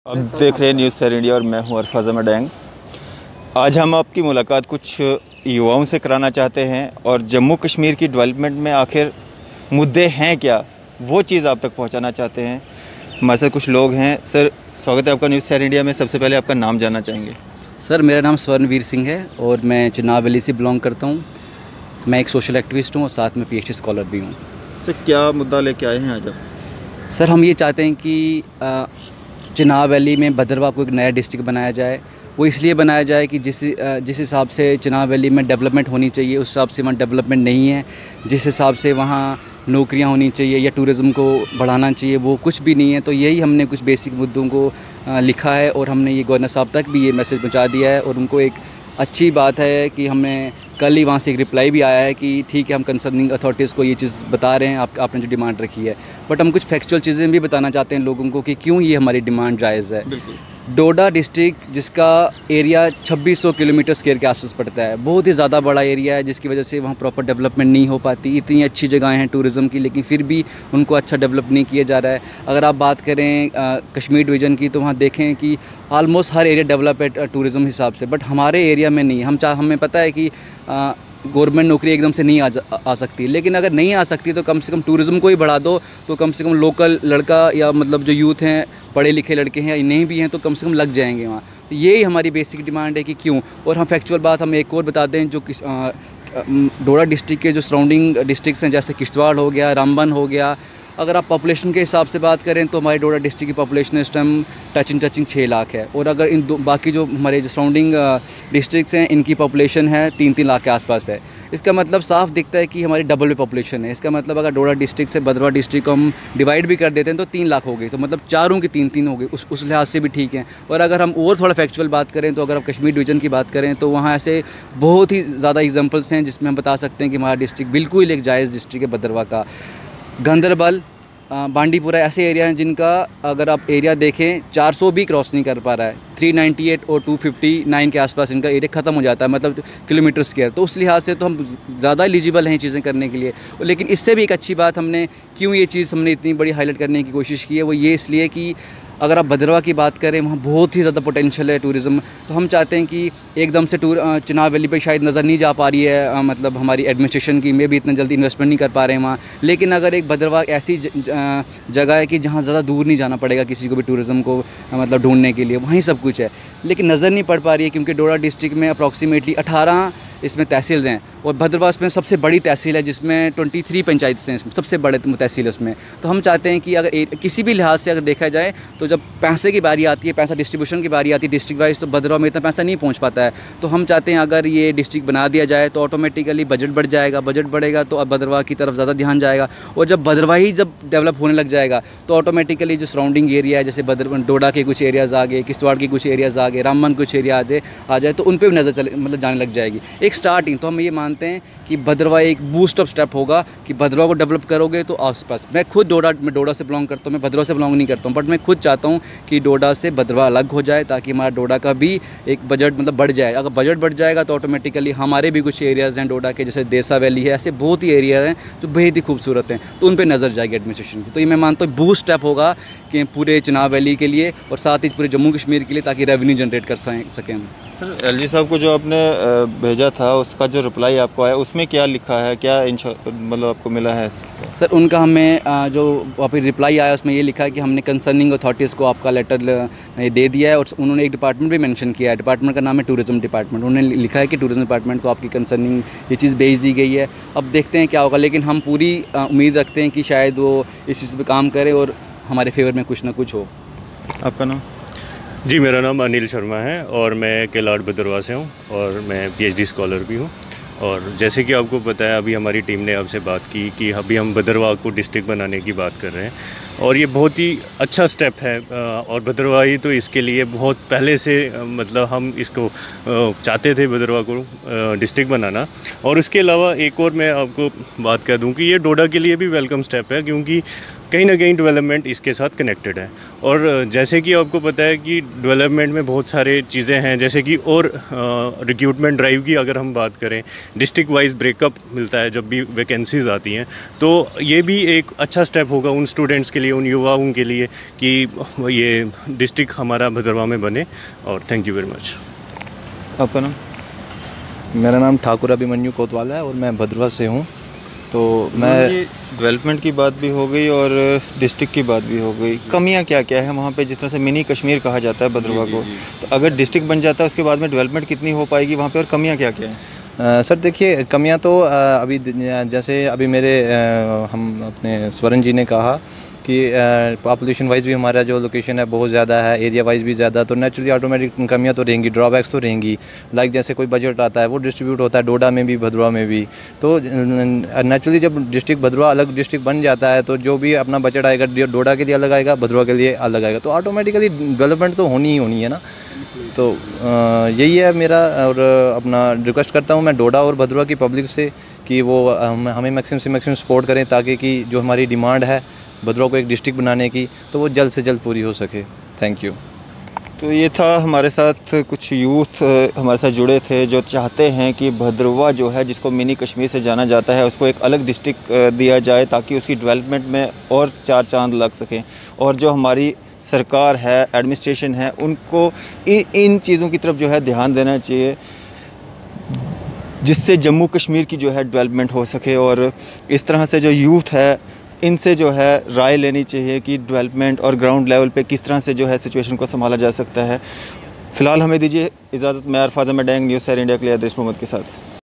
आप देख रहे हैं न्यूज़ सर इंडिया और मैं हूं अरफाज अहमद डैंग। आज हम आपकी मुलाकात कुछ युवाओं से कराना चाहते हैं और जम्मू कश्मीर की डेवलपमेंट में आखिर मुद्दे हैं क्या, वो चीज़ आप तक पहुंचाना चाहते हैं। हमारे साथ कुछ लोग हैं। सर, स्वागत है आपका न्यूज़ सर इंडिया में। सबसे पहले आपका नाम जानना चाहेंगे। सर, मेरा नाम स्वर्णवीर सिंह है और मैं चिनाब वैली से बिलोंग करता हूँ। मैं एक सोशल एक्टिविस्ट हूँ और साथ में PhD स्कॉलर भी हूँ। सर, क्या मुद्दा लेके आए हैं आज आप? सर, हम ये चाहते हैं कि चिनाब वैली में भद्रवाह को एक नया डिस्ट्रिक्ट बनाया जाए। वो इसलिए बनाया जाए कि जिस हिसाब से चिनाब वैली में डेवलपमेंट होनी चाहिए उस हिसाब से वहाँ डेवलपमेंट नहीं है। जिस हिसाब से वहाँ नौकरियाँ होनी चाहिए या टूरिज़्म को बढ़ाना चाहिए वो कुछ भी नहीं है। तो यही हमने कुछ बेसिक मुद्दों को लिखा है और हमने ये गवर्नर साहब तक भी ये मैसेज पहुँचा दिया है। और उनको एक अच्छी बात है कि हमने कल ही वहाँ से एक रिप्लाई भी आया है कि ठीक है, हम कंसर्निंग अथॉरिटीज़ को ये चीज़ बता रहे हैं, आपने जो डिमांड रखी है। बट हम कुछ फैक्चुअल चीज़ें भी बताना चाहते हैं लोगों को कि क्यों ये हमारी डिमांड जायज़ है। डोडा डिस्ट्रिक्ट जिसका एरिया 2600 किलोमीटर स्क्वायर के आसपास पड़ता है, बहुत ही ज़्यादा बड़ा एरिया है, जिसकी वजह से वहाँ प्रॉपर डेवलपमेंट नहीं हो पाती। इतनी अच्छी जगहें हैं टूरिज़्म की, लेकिन फिर भी उनको अच्छा डेवलप नहीं किया जा रहा है। अगर आप बात करें कश्मीर डिवीज़न की तो वहाँ देखें कि आलमोस्ट हर एरिया डेवलप है टूरिज़्म हिसाब से, बट हमारे एरिया में नहीं। हमें पता है कि गवर्नमेंट नौकरी एकदम से नहीं आ सकती, लेकिन अगर नहीं आ सकती तो कम से कम टूरिज़्म को ही बढ़ा दो। तो कम से कम लोकल लड़का या मतलब जो यूथ हैं, पढ़े लिखे लड़के हैं या नहीं भी हैं, तो कम से कम लग जाएंगे वहाँ। तो यही हमारी बेसिक डिमांड है कि क्यों। और हम फैक्चुअल बात हम एक और बता दें, जो डोडा डिस्ट्रिक्ट के जो सराउंडिंग डिस्ट्रिक्ट्स हैं, जैसे किश्तवाड़ हो गया, रामबन हो गया, अगर आप पॉपुलेशन के हिसाब से बात करें तो हमारे डोडा डिस्ट्रिक्ट की पॉपुलेशन इस टाइम टचिंग 6 लाख है। और अगर बाकी जो हमारे जो सराउंडिंग डिस्ट्रिक्ट्स हैं इनकी पॉपुलेशन है 3-3 लाख के आसपास है। इसका मतलब साफ दिखता है कि हमारी डबल में पॉपुलेशन है। इसका मतलब अगर डोडा डिस्ट्रिक्ट से भद्रवाह डिस्ट्रिक्ट को हम डिवाइड भी कर देते हैं तो 3 लाख हो गई, तो मतलब चारों की 3-3 हो गई। उस लिहाज से भी ठीक है। और अगर हम और थोड़ा फैक्चुअल बात करें तो अगर आप कश्मीर डिवीज़न की बात करें तो वहाँ ऐसे बहुत ही ज़्यादा एग्जाम्पल्स हैं जिसमें हम बता सकते हैं कि हमारा डिस्ट्रिक्ट बिल्कुल एक जायज़ डिस्ट्रिक्ट है भद्रवाह का। गांदरबल, बांडीपुरा ऐसे एरिया हैं जिनका अगर आप एरिया देखें 400 भी क्रॉस नहीं कर पा रहा है। 398 और 259 के आसपास इनका एरिया ख़त्म हो जाता है, मतलब किलोमीटर स्क्वायर। तो उस लिहाज से तो हम ज़्यादा एलिजिबल हैं चीज़ें करने के लिए। लेकिन इससे भी एक अच्छी बात हमने क्यों ये चीज़ हमने इतनी बड़ी हाईलाइट करने की कोशिश की है, वो ये इसलिए कि अगर आप भद्रवाह की बात करें वहाँ बहुत ही ज़्यादा पोटेंशियल है टूरिज़्म। तो हम चाहते हैं कि एकदम से चिनाब वैली पे शायद नज़र नहीं जा पा रही है मतलब हमारी एडमिनिस्ट्रेशन की, में भी इतना जल्दी इन्वेस्टमेंट नहीं कर पा रहे हैं वहाँ। लेकिन अगर एक भद्रवाह ऐसी जगह है कि जहाँ ज़्यादा दूर नहीं जाना पड़ेगा किसी को भी टूरिज़्म को मतलब ढूंढने के लिए, वहीं सब कुछ है। लेकिन नज़र नहीं पड़ पा रही है क्योंकि डोडा डिस्ट्रिक्ट में अप्रॉक्सीमेटली 18 इसमें तहसील हैं और भद्रवाह में सबसे बड़ी तहसील है जिसमें 23 पंचायत हैं, सबसे बड़े तहसील है उसमें। तो हम चाहते हैं कि अगर किसी भी लिहाज से अगर देखा जाए तो जब पैसे की बारी आती है, पैसा डिस्ट्रीब्यूशन की बारी आती है डिस्ट्रिक्ट वाइज, तो भद्रवाह में इतना पैसा नहीं पहुंच पाता है। तो हम चाहते हैं अगर ये डिस्ट्रिक्ट बना दिया जाए तो ऑटोमेटिकली बजट बढ़ जाएगा। बजट बढ़ेगा तो अब भद्रवाह की तरफ ज़्यादा ध्यान जाएगा। और जब भद्रवाह ही जब डेवलप होने लग जाएगा तो ऑटोमेटिकली जो सराउंडिंग एरिया है, जैसे डोडा के कुछ एरियाज़ आ गए, किश्तवाड़ के कुछ एरियाज़ आ गए, रामबन कुछ एरिया आ जाए तो उन पर भी नज़र मतलब जाने लग जाएगी। एक स्टार्टिंग तो हम ये मानते हैं कि भद्रवाह एक बूस्ट अप स्टेप होगा कि भद्रवाह को डेवलप करोगे तो आसपास। मैं खुद डोडा से बिलोंग करता हूँ, मैं भद्रवाह से बिलोंग नहीं करता हूँ, बट मैं खुद चाहता हूँ कि डोडा से भद्रवाह अलग हो जाए ताकि हमारा डोडा का भी एक बजट मतलब बढ़ जाए। अगर बजट बढ़ जाएगा तो ऑटोमेटिकली हमारे भी कुछ एरियाज़ हैं डोडा के, जैसे देसा वैली है, ऐसे बहुत ही एरिया हैं जो बेहद ही खूबसूरत हैं, तो उन पर नज़र जाएगी एडमिनिस्ट्रेशन की। तो ये मैं मानता हूँ बूस्ट स्टेप होगा कि पूरे चिनाब वैली के लिए और साथ ही पूरे जम्मू कश्मीर के लिए, ताकि रेवेन्यू जनरेट कर सकें हम। सर, LG साहब को जो आपने भेजा था उसका जो रिप्लाई आपको आया उसमें क्या लिखा है, क्या मतलब आपको मिला है? सर, उनका हमें जो वापस रिप्लाई आया उसमें ये लिखा है कि हमने कंसर्निंग अथॉरिटीज़ को आपका लेटर दे दिया है। और उन्होंने एक डिपार्टमेंट भी मेंशन किया है, डिपार्टमेंट का नाम है टूरिज़्म डिपार्टमेंट। उन्होंने लिखा है कि टूरिज़्म डिपार्टमेंट को आपकी कंसर्निंग ये चीज़ भेज दी गई है। अब देखते हैं क्या होगा, लेकिन हम पूरी उम्मीद रखते हैं कि शायद वो इस चीज़ पर काम करे और हमारे फेवर में कुछ ना कुछ हो। आपका नाम? जी, मेरा नाम अनिल शर्मा है और मैं केलाड़ भद्रवाह से हूँ और मैं PhD स्कॉलर भी हूँ। और जैसे कि आपको पता है, अभी हमारी टीम ने आपसे बात की कि अभी हम भद्रवाह को डिस्ट्रिक्ट बनाने की बात कर रहे हैं और ये बहुत ही अच्छा स्टेप है। और भद्रवाही तो इसके लिए बहुत पहले से मतलब हम इसको चाहते थे भद्रवाह को डिस्ट्रिक्ट बनाना। और उसके अलावा एक और मैं आपको बात कह दूं कि ये डोडा के लिए भी वेलकम स्टेप है, क्योंकि कहीं ना कहीं डेवलपमेंट इसके साथ कनेक्टेड है। और जैसे कि आपको पता है कि डेवलपमेंट में बहुत सारे चीज़ें हैं, जैसे कि और रिक्रूटमेंट ड्राइव की अगर हम बात करें, डिस्ट्रिक्ट वाइज ब्रेकअप मिलता है जब भी वैकेंसीज़ आती हैं, तो ये भी एक अच्छा स्टेप होगा उन स्टूडेंट्स के लिए लिए, उन युवाओं के लिए कि ये डिस्ट्रिक्ट हमारा भदरवा में बने। और थैंक यू वेरी मच। आपका नाम? मेरा नाम ठाकुर अभिमन्यु कोतवाल है और मैं भदरवा से हूँ। तो मैं डेवलपमेंट की बात भी हो गई और डिस्ट्रिक्ट की बात भी हो गई, कमियां क्या क्या है वहाँ पे? जिस तरह से मिनी कश्मीर कहा जाता है भदरवा को, तो अगर डिस्ट्रिक्ट बन जाता है उसके बाद में डेवलपमेंट कितनी हो पाएगी वहाँ पे, और कमियां क्या क्या हैं? सर देखिए, कमियां तो अभी जैसे अभी मेरे हम अपने स्वर्ण जी ने कहा कि पॉपुलेशन वाइज भी हमारा जो लोकेशन है बहुत ज़्यादा है, एरिया वाइज भी ज़्यादा, तो नेचुरली ऑटोमेटिक कमियां तो रहेंगी, ड्रॉबैक्स तो रहेंगी। लाइक जैसे कोई बजट आता है वो डिस्ट्रीब्यूट होता है डोडा में भी, भदरवा में भी। तो नेचुरली जब डिस्ट्रिक्ट भदरवा अलग डिस्ट्रिक्ट बन जाता है तो जो भी अपना बजट आएगा डोडा के लिए अलग आएगा, भदरवा के लिए अलग आएगा, तो ऑटोमेटिकली डेवलपमेंट तो होनी ही होनी है ना। तो यही है मेरा, और अपना रिक्वेस्ट करता हूँ मैं डोडा और भदरवा की पब्लिक से कि वो हमें मैक्सिमम से मैक्सिमम सपोर्ट करें, ताकि कि जो हमारी डिमांड है भदरवा को एक डिस्ट्रिक्ट बनाने की, तो वो जल्द से जल्द पूरी हो सके। Thank you. तो ये था हमारे साथ कुछ यूथ हमारे साथ जुड़े थे जो चाहते हैं कि भदरवा जो है, जिसको मिनी कश्मीर से जाना जाता है, उसको एक अलग डिस्ट्रिक्ट दिया जाए ताकि उसकी डेवलपमेंट में और चार चांद लग सकें। और जो हमारी सरकार है, एडमिनिस्ट्रेशन है, उनको इन चीज़ों की तरफ जो है ध्यान देना चाहिए, जिससे जम्मू कश्मीर की जो है डेवलपमेंट हो सके। और इस तरह से जो यूथ है इनसे जो है राय लेनी चाहिए कि डेवलपमेंट और ग्राउंड लेवल पे किस तरह से जो है सिचुएशन को संभाला जा सकता है। फ़िलहाल हमें दीजिए इजाज़त। मैं अरफाज़ अहमद डैंग, न्यूज़ सैर इंडिया के लिए आदेश मोहम्मद के साथ।